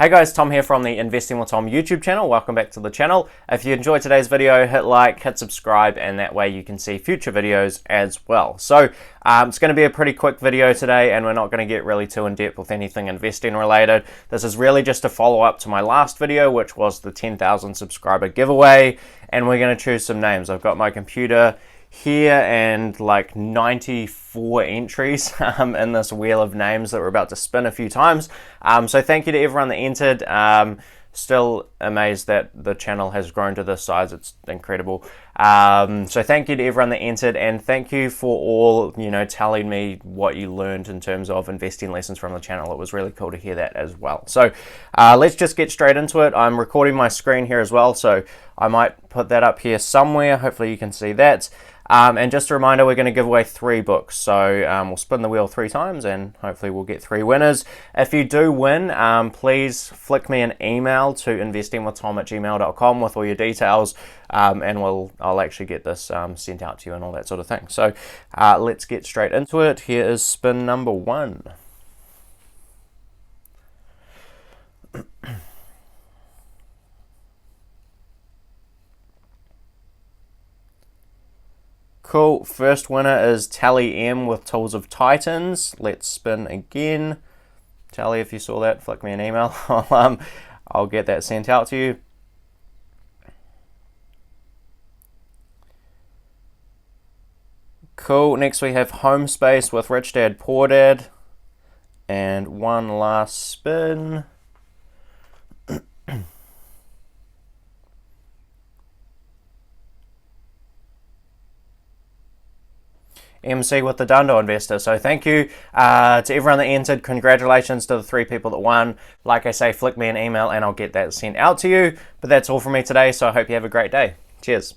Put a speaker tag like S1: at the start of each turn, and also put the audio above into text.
S1: Hey guys, Tom here from the Investing with Tom YouTube channel. Welcome back to the channel. If you enjoyed today's video, hit like, hit subscribe, and that way you can see future videos as well. So it's going to be a pretty quick video today, and we're not going to get really too in depth with anything investing related. This is really just a follow up to my last video, which was the 10,000 subscriber giveaway, and we're going to choose some names. I've got my computer here and like 94 entries in this wheel of names that we're about to spin a few times. So thank you to everyone that entered. Still amazed that the channel has grown to this size. It's incredible. So thank you to everyone that entered, and thank you for all, telling me what you learned in terms of investing lessons from the channel. It was really cool to hear that as well. So let's just get straight into it. I'm recording my screen here as well, so I might put that up here somewhere. Hopefully you can see that. And just a reminder, we're going to give away 3 books. So we'll spin the wheel 3 times and hopefully we'll get 3 winners. If you do win, please flick me an email to investingwithtom@gmail.com with all your details, and I'll actually get this sent out to you and all that sort of thing. So let's get straight into it. Here is spin number 1. Cool, first winner is Tally M with Tools of Titans. Let's spin again. Tally, if you saw that, flick me an email. I'll get that sent out to you. Cool, next we have Home Space with Rich Dad Poor Dad. And one last spin. MC with the Dundo Investor. So thank you to everyone that entered. Congratulations to the 3 people that won. Like I say, flick me an email and I'll get that sent out to you. But that's all from me today, so I hope you have a great day. Cheers.